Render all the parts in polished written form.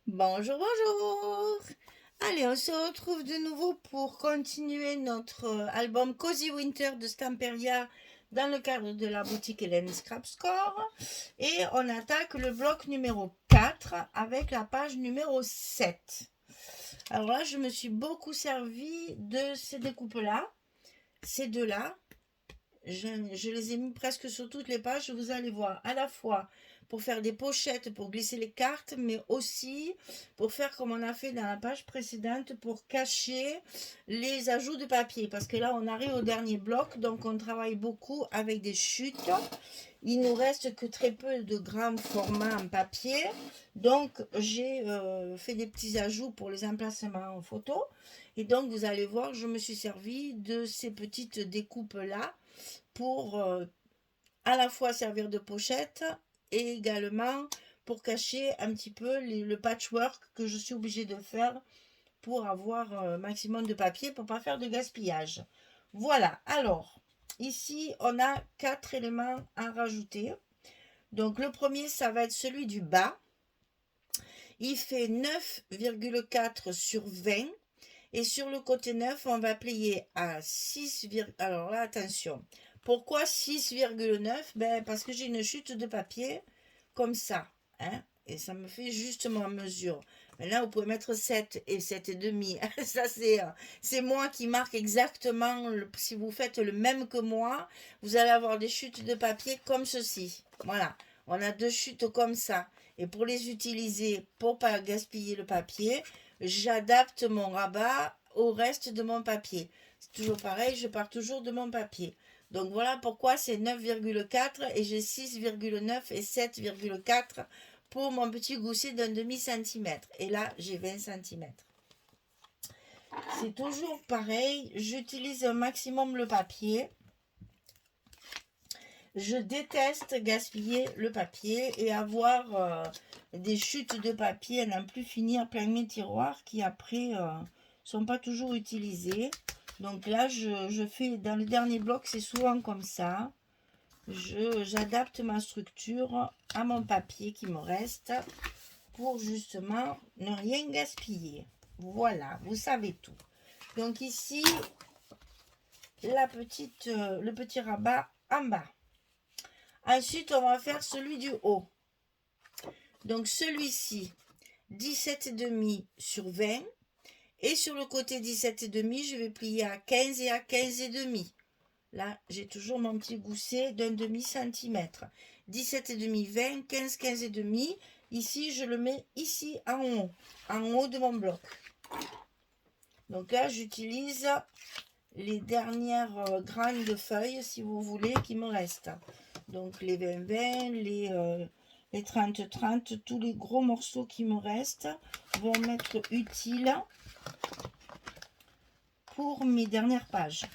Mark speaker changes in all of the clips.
Speaker 1: Bonjour, bonjour. Allez, on se retrouve de nouveau pour continuer notre album Cozy Winter de Stamperia dans le cadre de la boutique Hélène Scrap Score. Et on attaque le bloc numéro 4 avec la page numéro 7. Alors là, je me suis beaucoup servi de ces découpes-là, ces deux-là. Je les ai mis presque sur toutes les pages. Vous allez voir à la fois pour faire des pochettes, pour glisser les cartes, mais aussi pour faire comme on a fait dans la page précédente, pour cacher les ajouts de papier. Parce que là, on arrive au dernier bloc, donc on travaille beaucoup avec des chutes. Il nous reste que très peu de grands formats en papier. Donc, j'ai fait des petits ajouts pour les emplacements en photo. Et donc, vous allez voir, je me suis servi de ces petites découpes-là pour à la fois servir de pochette et également pour cacher un petit peu le patchwork que je suis obligée de faire pour avoir un maximum de papier pour pas faire de gaspillage. Voilà, alors ici on a 4 éléments à rajouter. Donc le premier, ça va être celui du bas. Il fait 9,4 sur 20. Et sur le côté 9, on va plier à 6, alors là, attention. Pourquoi 6,9? Ben, parce que j'ai une chute de papier comme ça. Hein, et ça me fait justement mesure. Maintenant, vous pouvez mettre 7 et 7,5. Ça, c'est moi qui marque exactement. Si vous faites le même que moi, vous allez avoir des chutes de papier comme ceci. Voilà. On a deux chutes comme ça. Et pour les utiliser, pour pas gaspiller le papier, j'adapte mon rabat au reste de mon papier. C'est toujours pareil, je pars toujours de mon papier. Donc voilà pourquoi c'est 9,4 et j'ai 6,9 et 7,4 pour mon petit gousset d'un demi-centimètre. Et là, j'ai 20 centimètres. C'est toujours pareil, j'utilise un maximum le papier. Je déteste gaspiller le papier et avoir des chutes de papier à n'en plus finir plein mes tiroirs qui après sont pas toujours utilisés. Donc là, je fais dans le dernier bloc, c'est souvent comme ça. J'adapte ma structure à mon papier qui me reste pour justement ne rien gaspiller. Voilà, vous savez tout. Donc ici, le petit rabat en bas. Ensuite, on va faire celui du haut. Donc celui-ci, 17,5 sur 20. Et sur le côté 17,5, je vais plier à 15 et à 15,5. Là, j'ai toujours mon petit gousset d'un demi-centimètre. 17,5, 20, 15, 15,5. Ici, je le mets ici en haut de mon bloc. Donc là, j'utilise les dernières graines de feuilles, si vous voulez, qui me restent. Donc les 20-20, les 30-30, tous les gros morceaux qui me restent vont m'être utiles pour mes dernières pages.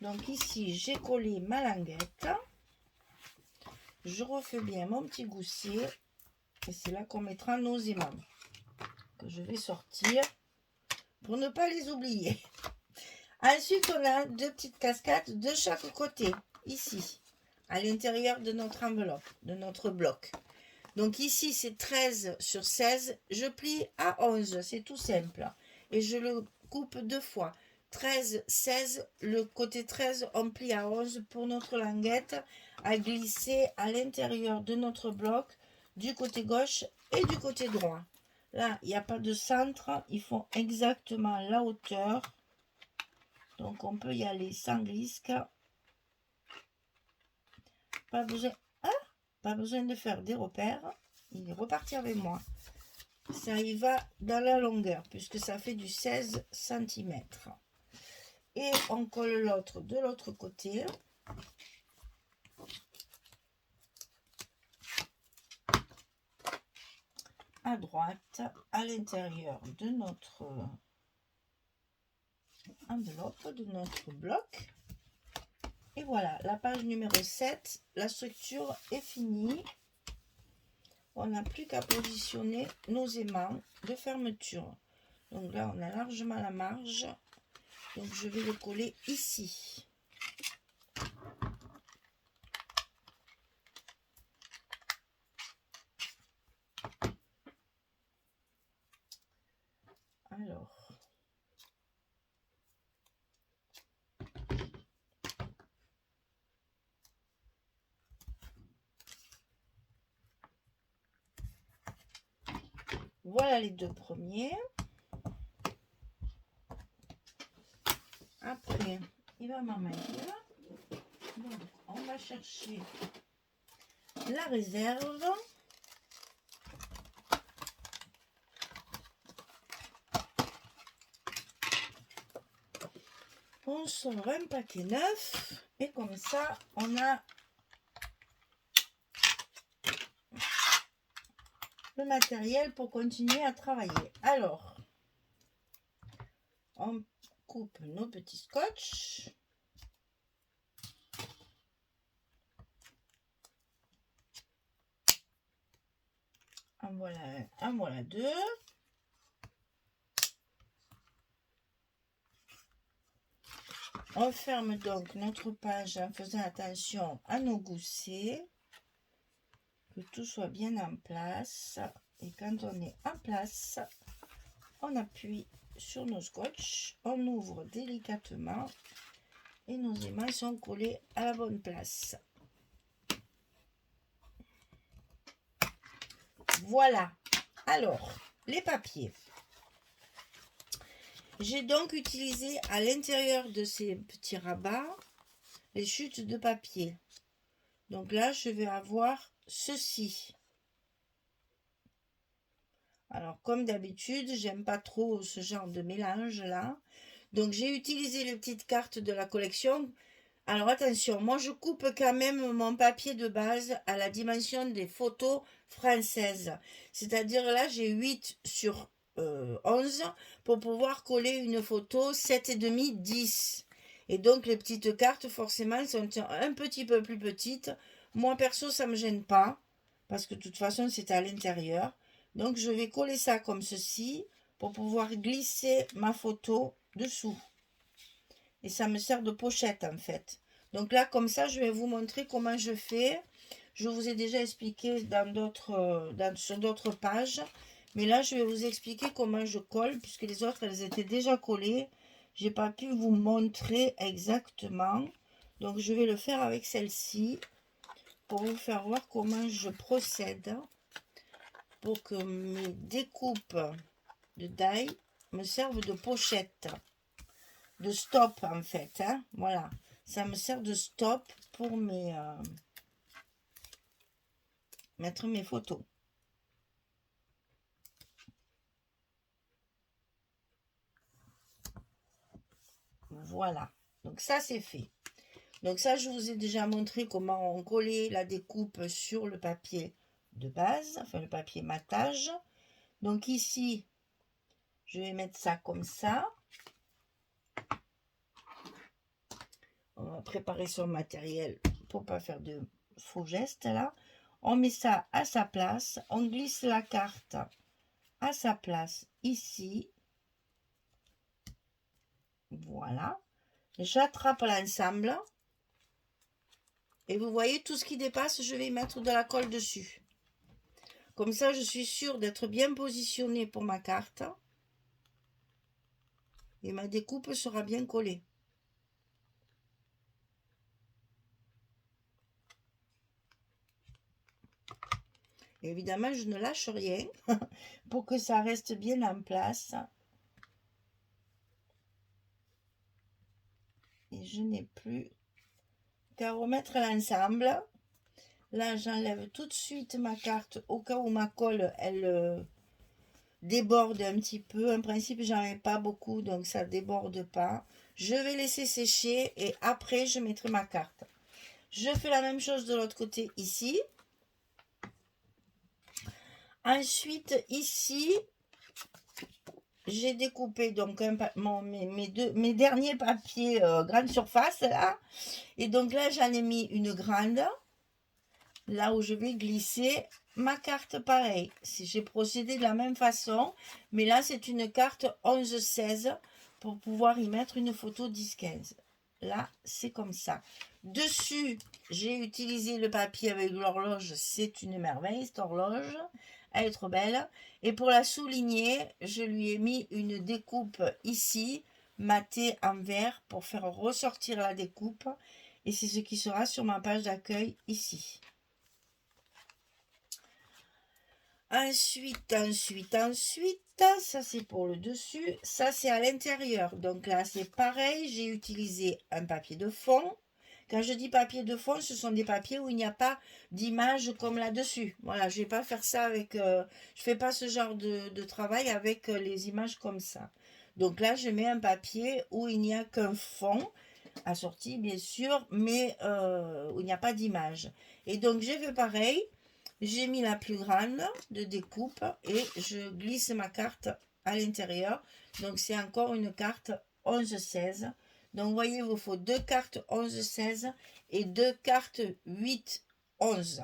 Speaker 1: Donc ici, j'ai collé ma languette. Je refais bien mon petit gousset. Et c'est là qu'on mettra nos aimants. Que je vais sortir pour ne pas les oublier. Ensuite, on a deux petites cascades de chaque côté. Ici, à l'intérieur de notre enveloppe, de notre bloc. Donc ici, c'est 13 sur 16. Je plie à 11. C'est tout simple. Et je le coupe deux fois. 13, 16, le côté 13, on plie à 11 pour notre languette à glisser à l'intérieur de notre bloc du côté gauche et du côté droit. Là, il n'y a pas de centre, ils font exactement la hauteur. Donc, on peut y aller sans risque. Pas besoin de faire des repères. Il est reparti avec moi. Ça y va dans la longueur, puisque ça fait du 16 cm. Et on colle l'autre de l'autre côté. À droite, à l'intérieur de notre enveloppe, de notre bloc. Et voilà, la page numéro 7, la structure est finie. On n'a plus qu'à positionner nos aimants de fermeture. Donc là, on a largement la marge. Donc je vais le coller ici. Voilà les deux premiers. Après, il va m'en mettre là. Donc, on va chercher la réserve. On sort un paquet neuf. Et comme ça, on a le matériel pour continuer à travailler. Alors, on coupe nos petits scotch. En voilà un, en voilà deux. On ferme donc notre page en faisant attention à nos goussets, que tout soit bien en place. Et quand on est en place, on appuie sur nos scotch, on ouvre délicatement et nos émails sont collés à la bonne place. Voilà. Alors, les papiers. J'ai donc utilisé à l'intérieur de ces petits rabats les chutes de papier. Donc là, je vais avoir ceci. Alors, comme d'habitude, j'aime pas trop ce genre de mélange là. Donc, j'ai utilisé les petites cartes de la collection. Alors, attention, moi, je coupe quand même mon papier de base à la dimension des photos françaises. C'est-à-dire là, j'ai 8 sur 11 pour pouvoir coller une photo 7,5, 10. Et donc, les petites cartes, forcément, sont un petit peu plus petites. Moi, perso, ça ne me gêne pas parce que de toute façon, c'est à l'intérieur. Donc, je vais coller ça comme ceci pour pouvoir glisser ma photo dessous. Et ça me sert de pochette en fait. Donc là, comme ça, je vais vous montrer comment je fais. Je vous ai déjà expliqué sur d'autres pages. Mais là, je vais vous expliquer comment je colle, puisque les autres, elles étaient déjà collées. J'ai pas pu vous montrer exactement. Donc, je vais le faire avec celle-ci pour vous faire voir comment je procède pour que mes découpes de die me servent de pochette, de stop en fait, hein. Voilà, ça me sert de stop pour mettre mes photos. Voilà, donc ça c'est fait. Donc ça, je vous ai déjà montré comment on collait la découpe sur le papier de base, enfin le papier matage. Donc ici, je vais mettre ça comme ça. On va préparer son matériel pour pas faire de faux gestes là. On met ça à sa place. On glisse la carte à sa place ici. Voilà. J'attrape l'ensemble. Et vous voyez, tout ce qui dépasse, je vais mettre de la colle dessus. Comme ça, je suis sûre d'être bien positionnée pour ma carte. Et ma découpe sera bien collée. Évidemment, je ne lâche rien pour que ça reste bien en place. Et je n'ai plus qu'à remettre l'ensemble. Là, j'enlève tout de suite ma carte au cas où ma colle, elle déborde un petit peu. En principe, j'en mets pas beaucoup, donc ça déborde pas. Je vais laisser sécher et après, je mettrai ma carte. Je fais la même chose de l'autre côté ici. Ensuite, ici, j'ai découpé donc mes derniers papiers grande surface là. Et donc là, j'en ai mis une grande. Là où je vais glisser ma carte pareil. Si j'ai procédé de la même façon, mais là c'est une carte 11-16 pour pouvoir y mettre une photo 10-15. Là c'est comme ça. Dessus j'ai utilisé le papier avec l'horloge, c'est une merveille cette horloge, elle est trop belle. Et pour la souligner, je lui ai mis une découpe ici, matée en vert pour faire ressortir la découpe. Et c'est ce qui sera sur ma page d'accueil ici. Ensuite, ça c'est pour le dessus, ça c'est à l'intérieur. Donc là c'est pareil, j'ai utilisé un papier de fond. Quand je dis papier de fond, ce sont des papiers où il n'y a pas d'image comme là-dessus. Voilà, je ne vais pas faire ça avec... je fais pas ce genre de travail avec les images comme ça. Donc là, je mets un papier où il n'y a qu'un fond, assorti bien sûr, mais où il n'y a pas d'image. Et donc j'ai fait pareil. J'ai mis la plus grande de découpe et je glisse ma carte à l'intérieur. Donc c'est encore une carte 11-16. Donc voyez, il vous faut deux cartes 11-16 et deux cartes 8-11.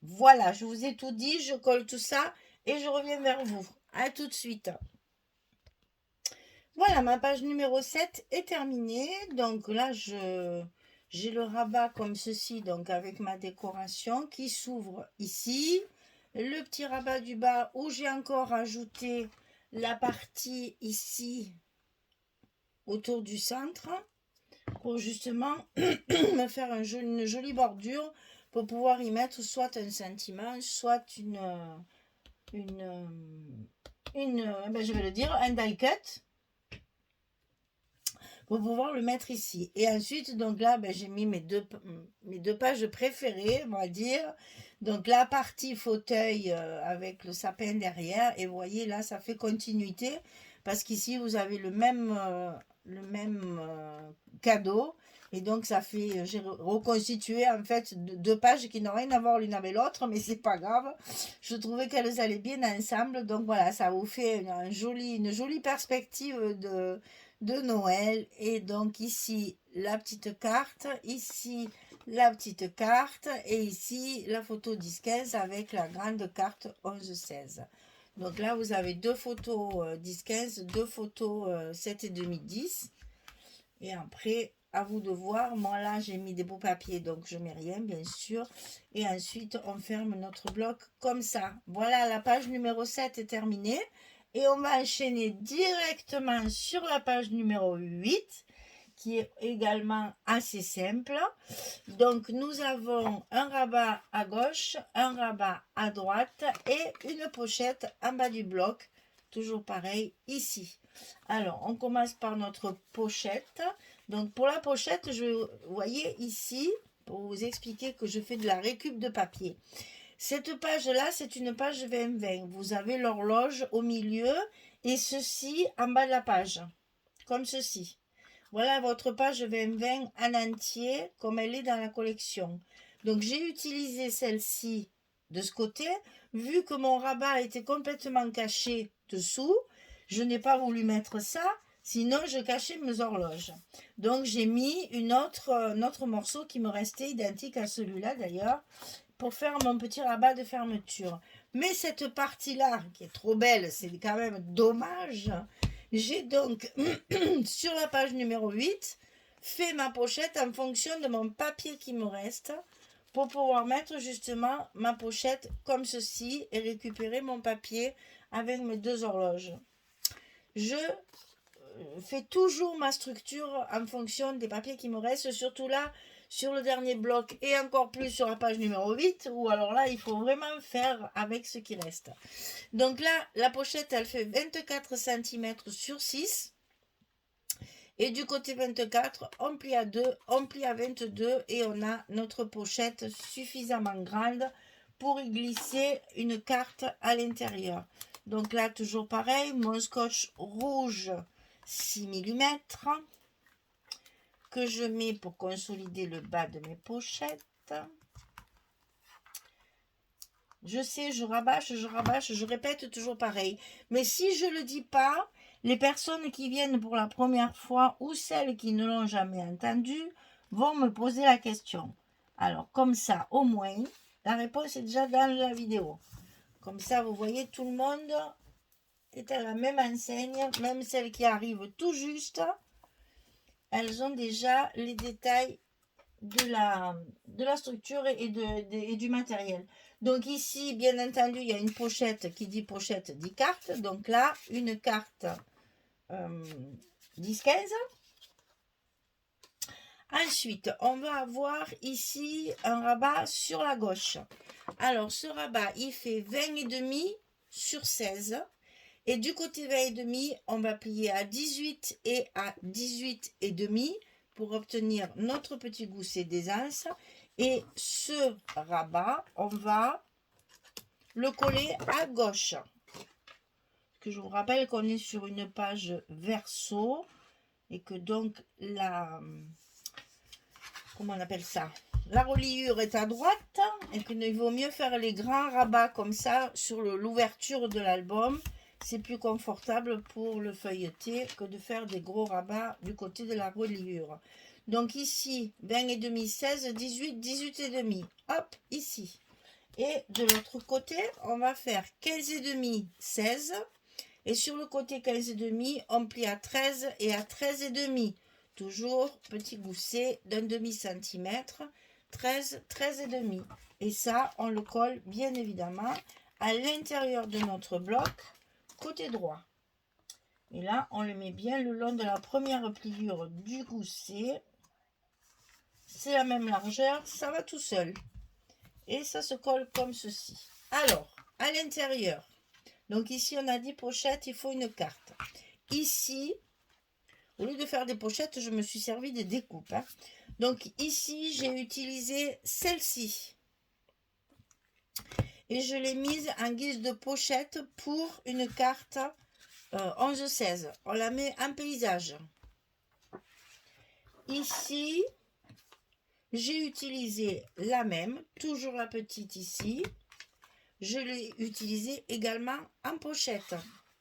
Speaker 1: Voilà, je vous ai tout dit, je colle tout ça et je reviens vers vous. À tout de suite. Voilà, ma page numéro 7 est terminée. Donc là, j'ai le rabat comme ceci, donc avec ma décoration qui s'ouvre ici. Le petit rabat du bas où j'ai encore ajouté la partie ici autour du centre pour justement me faire une jolie bordure pour pouvoir y mettre soit un sentiment, soit je vais le dire, un die cut pour pouvoir le mettre ici. Et ensuite, donc là, j'ai mis mes deux pages préférées, on va dire. Donc la partie fauteuil avec le sapin derrière. Et vous voyez, là, ça fait continuité. Parce qu'ici, vous avez le même cadeau. Et donc, ça fait, j'ai reconstitué en fait deux pages qui n'ont rien à voir l'une avec l'autre, mais c'est pas grave. Je trouvais qu'elles allaient bien ensemble. Donc voilà, ça vous fait une jolie perspective de Noël. Et donc ici la petite carte, ici la petite carte et ici la photo 10-15 avec la grande carte 11-16. Donc là vous avez deux photos 10-15, deux photos 7,5-10 et après à vous de voir. Moi là j'ai mis des beaux papiers donc je mets rien bien sûr et ensuite on ferme notre bloc comme ça. Voilà, la page numéro 7 est terminée. Et on va enchaîner directement sur la page numéro 8, qui est également assez simple. Donc, nous avons un rabat à gauche, un rabat à droite et une pochette en bas du bloc. Toujours pareil ici. Alors, on commence par notre pochette. Donc, pour la pochette, vous voyez ici, pour vous expliquer que je fais de la récup de papier. Cette page-là, c'est une page 20-20. Vous avez l'horloge au milieu et ceci en bas de la page, comme ceci. Voilà votre page 20-20 en entier, comme elle est dans la collection. Donc, j'ai utilisé celle-ci de ce côté. Vu que mon rabat était complètement caché dessous, je n'ai pas voulu mettre ça, sinon je cachais mes horloges. Donc, j'ai mis un autre morceau qui me restait identique à celui-là d'ailleurs, pour faire mon petit rabat de fermeture. Mais cette partie-là, qui est trop belle, c'est quand même dommage. J'ai donc, sur la page numéro 8, fait ma pochette en fonction de mon papier qui me reste pour pouvoir mettre justement ma pochette comme ceci et récupérer mon papier avec mes deux horloges. Je fais toujours ma structure en fonction des papiers qui me restent, surtout là, sur le dernier bloc et encore plus sur la page numéro 8 où alors là il faut vraiment faire avec ce qui reste. Donc là la pochette elle fait 24 cm sur 6 et du côté 24 on plie à 2, on plie à 22 et on a notre pochette suffisamment grande pour y glisser une carte à l'intérieur. Donc là toujours pareil, mon scotch rouge 6 mm que je mets pour consolider le bas de mes pochettes. Je sais, je rabâche, je répète toujours pareil. Mais si je ne le dis pas, les personnes qui viennent pour la première fois ou celles qui ne l'ont jamais entendu vont me poser la question. Alors, comme ça, au moins, la réponse est déjà dans la vidéo. Comme ça, vous voyez, tout le monde est à la même enseigne, même celles qui arrivent tout juste. Elles ont déjà les détails de la structure et du matériel. Donc ici, bien entendu, il y a une pochette qui dit pochette 10 cartes. Donc là, une carte 10-15. Ensuite, on va avoir ici un rabat sur la gauche. Alors, ce rabat, il fait 20,5 sur 16. Et du côté 20,5, on va plier à 18 et à 18,5 pour obtenir notre petit gousset d'aisance. Et ce rabat, on va le coller à gauche. Que je vous rappelle qu'on est sur une page verso et que donc comment on appelle ça, la reliure est à droite et qu'il vaut mieux faire les grands rabats comme ça sur l'ouverture de l'album. C'est plus confortable pour le feuilleter que de faire des gros rabats du côté de la reliure. Donc ici 20,5, 16, 18, 18,5. Hop, ici. Et de l'autre côté, on va faire 15,5, 16. Et sur le côté 15,5, on plie à 13 et à 13,5. Toujours petit gousset d'un demi-centimètre, 13, 13,5. Et ça, on le colle bien évidemment à l'intérieur de notre bloc, côté droit. Et là, on le met bien le long de la première pliure du gousset. C'est la même largeur, ça va tout seul. Et ça se colle comme ceci. Alors, à l'intérieur, donc ici on a 10 pochettes, il faut une carte. Ici, au lieu de faire des pochettes, je me suis servi de découpe. Donc ici, j'ai utilisé celle-ci. Et je l'ai mise en guise de pochette pour une carte 11-16. On la met en paysage. Ici, j'ai utilisé la même, toujours la petite ici. Je l'ai utilisée également en pochette,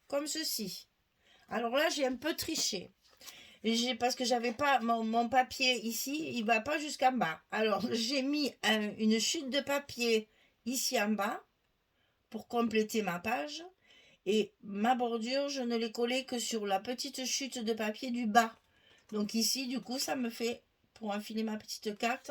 Speaker 1: comme ceci. Alors là, j'ai un peu triché. Parce que j'avais pas mon papier ici, il va pas jusqu'en bas. Alors, j'ai mis une chute de papier ici en bas pour compléter ma page. Et ma bordure, je ne l'ai collée que sur la petite chute de papier du bas. Donc ici, du coup, ça me fait pour enfiler ma petite carte.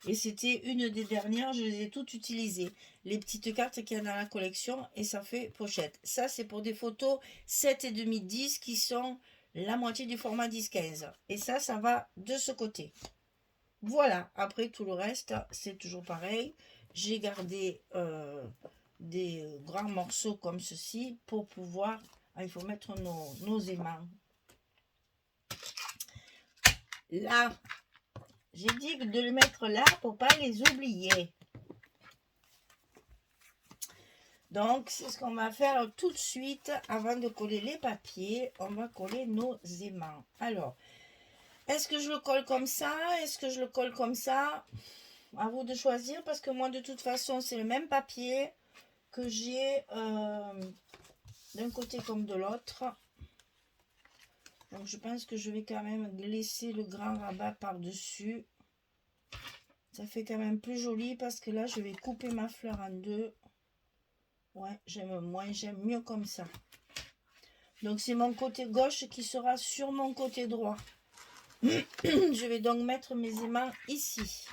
Speaker 1: Et c'était une des dernières, je les ai toutes utilisées. Les petites cartes qu'il y a dans la collection et ça fait pochette. Ça, c'est pour des photos 7,5 10 qui sont la moitié du format 10-15. Et ça va de ce côté. Voilà, après tout le reste, c'est toujours pareil. J'ai gardé des grands morceaux comme ceci pour pouvoir... il faut mettre nos aimants. Là, j'ai dit de le mettre là pour pas les oublier. Donc, c'est ce qu'on va faire tout de suite. Avant de coller les papiers, on va coller nos aimants. Alors, est-ce que je le colle comme ça? Est-ce que je le colle comme ça? À vous de choisir parce que moi, de toute façon, c'est le même papier que j'ai d'un côté comme de l'autre. Donc, je pense que je vais quand même glisser le grand rabat par-dessus. Ça fait quand même plus joli parce que là, je vais couper ma fleur en deux. Ouais, j'aime mieux comme ça. Donc, c'est mon côté gauche qui sera sur mon côté droit. Je vais donc mettre mes aimants ici.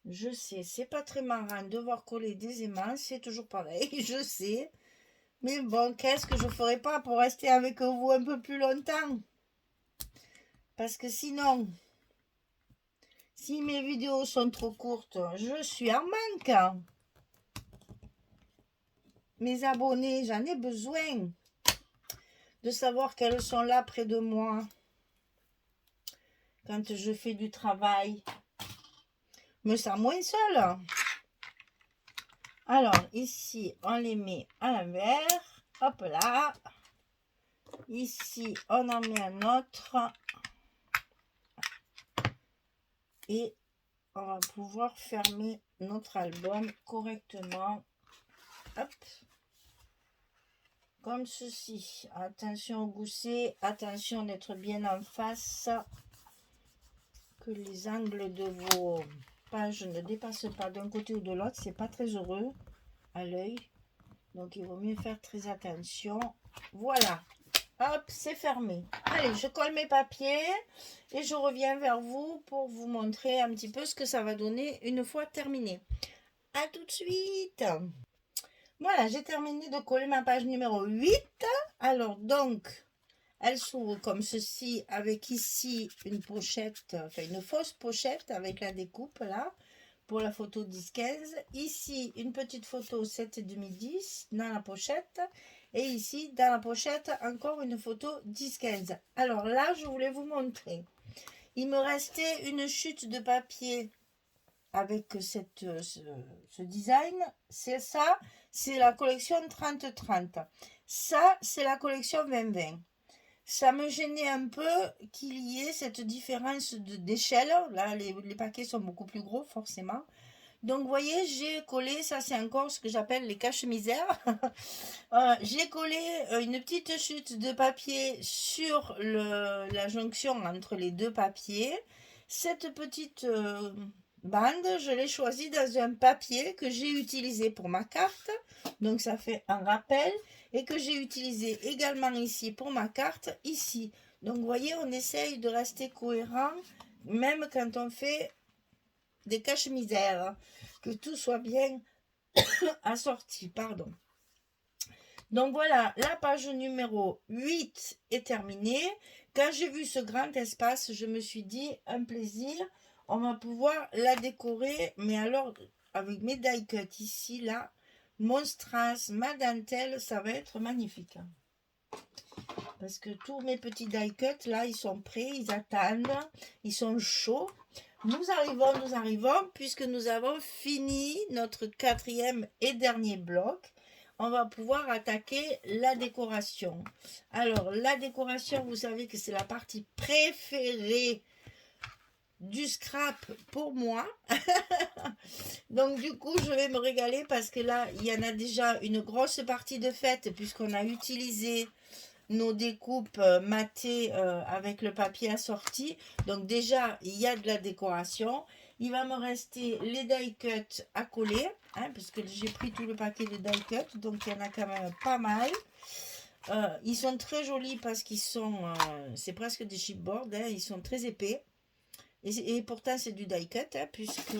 Speaker 1: Je sais, c'est pas très marrant de devoir coller des aimants, c'est toujours pareil, je sais. Mais bon, qu'est-ce que je ferai pas pour rester avec vous un peu plus longtemps? Parce que sinon, si mes vidéos sont trop courtes, je suis en manque. Mes abonnés, j'en ai besoin de savoir qu'elles sont là près de moi quand je fais du travail. Je me sens moins seule. Alors, ici, on les met à l'envers. Hop là. Ici, on en met un autre. Et on va pouvoir fermer notre album correctement. Hop. Comme ceci. Attention au gousset. Attention d'être bien en face. Que les angles de vos pages ne dépassent pas d'un côté ou de l'autre. C'est pas très heureux à l'œil. Donc, il vaut mieux faire très attention. Voilà. Hop, c'est fermé. Allez, je colle mes papiers et je reviens vers vous pour vous montrer un petit peu ce que ça va donner une fois terminé. À tout de suite. Voilà, j'ai terminé de coller ma page numéro 8. Alors, donc, elle s'ouvre comme ceci, avec ici une pochette, enfin une fausse pochette avec la découpe là, pour la photo 10-15. Ici, une petite photo 7,5-10 dans la pochette. Et ici, dans la pochette, encore une photo 10-15. Alors là, je voulais vous montrer. Il me restait une chute de papier avec ce design. C'est ça, c'est la collection 30-30. Ça, c'est la collection 20-20. Ça me gênait un peu qu'il y ait cette différence d'échelle. Là, les paquets sont beaucoup plus gros, forcément. Donc, vous voyez, j'ai collé, ça c'est encore ce que j'appelle les cache-misères. J'ai collé une petite chute de papier sur la jonction entre les deux papiers. Cette petite bande, je l'ai choisie dans un papier que j'ai utilisé pour ma carte. Donc, ça fait un rappel. Et que j'ai utilisé également ici pour ma carte, ici. Donc, vous voyez, on essaye de rester cohérent, même quand on fait des cache-misères, que tout soit bien assorti, pardon. Donc voilà, la page numéro 8 est terminée. Quand j'ai vu ce grand espace, je me suis dit, un plaisir, on va pouvoir la décorer, mais alors avec mes die cuts ici, là, mon strass, ma dentelle, ça va être magnifique. Parce que tous mes petits die cuts, là, ils sont prêts, ils attendent, ils sont chauds. Nous arrivons, puisque nous avons fini notre 4e et dernier bloc. On va pouvoir attaquer la décoration. Alors, la décoration, vous savez que c'est la partie préférée du scrap pour moi. Donc, du coup, je vais me régaler parce que là, il y en a déjà une grosse partie de faite puisqu'on a utilisé nos découpes matées avec le papier assorti. Donc déjà, il y a de la décoration. Il va me rester les die cuts à coller, hein, puisque j'ai pris tout le paquet de die cuts, donc il y en a quand même pas mal. Ils sont très jolis parce qu'ils sont, c'est presque des chipboards, hein, ils sont très épais. Et pourtant, c'est du die cut, hein, puisque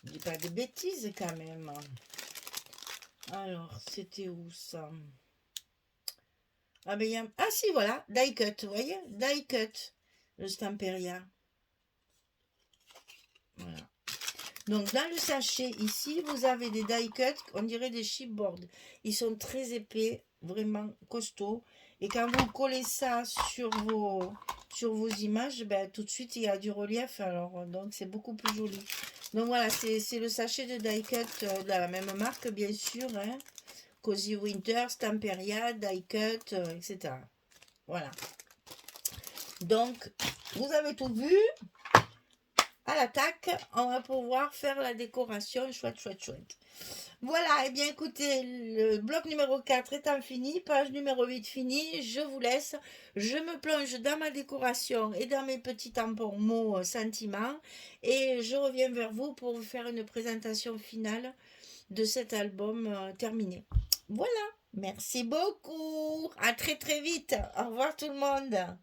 Speaker 1: je dis pas de bêtises quand même. Alors, c'était où ça? Ah, ben, ah si, voilà, die cut, vous voyez, die cut, le Stamperia. Voilà. Donc, dans le sachet, ici, vous avez des die cuts, on dirait des chipboards. Ils sont très épais, vraiment costauds. Et quand vous collez ça sur vos images, ben, tout de suite, il y a du relief. Alors, donc, c'est beaucoup plus joli. Donc, voilà, c'est le sachet de die cut de la même marque, bien sûr, hein. Cozy Winter, Stamperia, die cut, etc. Voilà. Donc, vous avez tout vu. À l'attaque, on va pouvoir faire la décoration. Chouette, chouette, chouette. Voilà, et bien écoutez, le bloc numéro 4 étant fini, page numéro 8 finie, je vous laisse. Je me plonge dans ma décoration et dans mes petits tampons mots sentiments. Et je reviens vers vous pour vous faire une présentation finale de cet album terminé. Voilà, merci beaucoup. À très très vite. Au revoir tout le monde.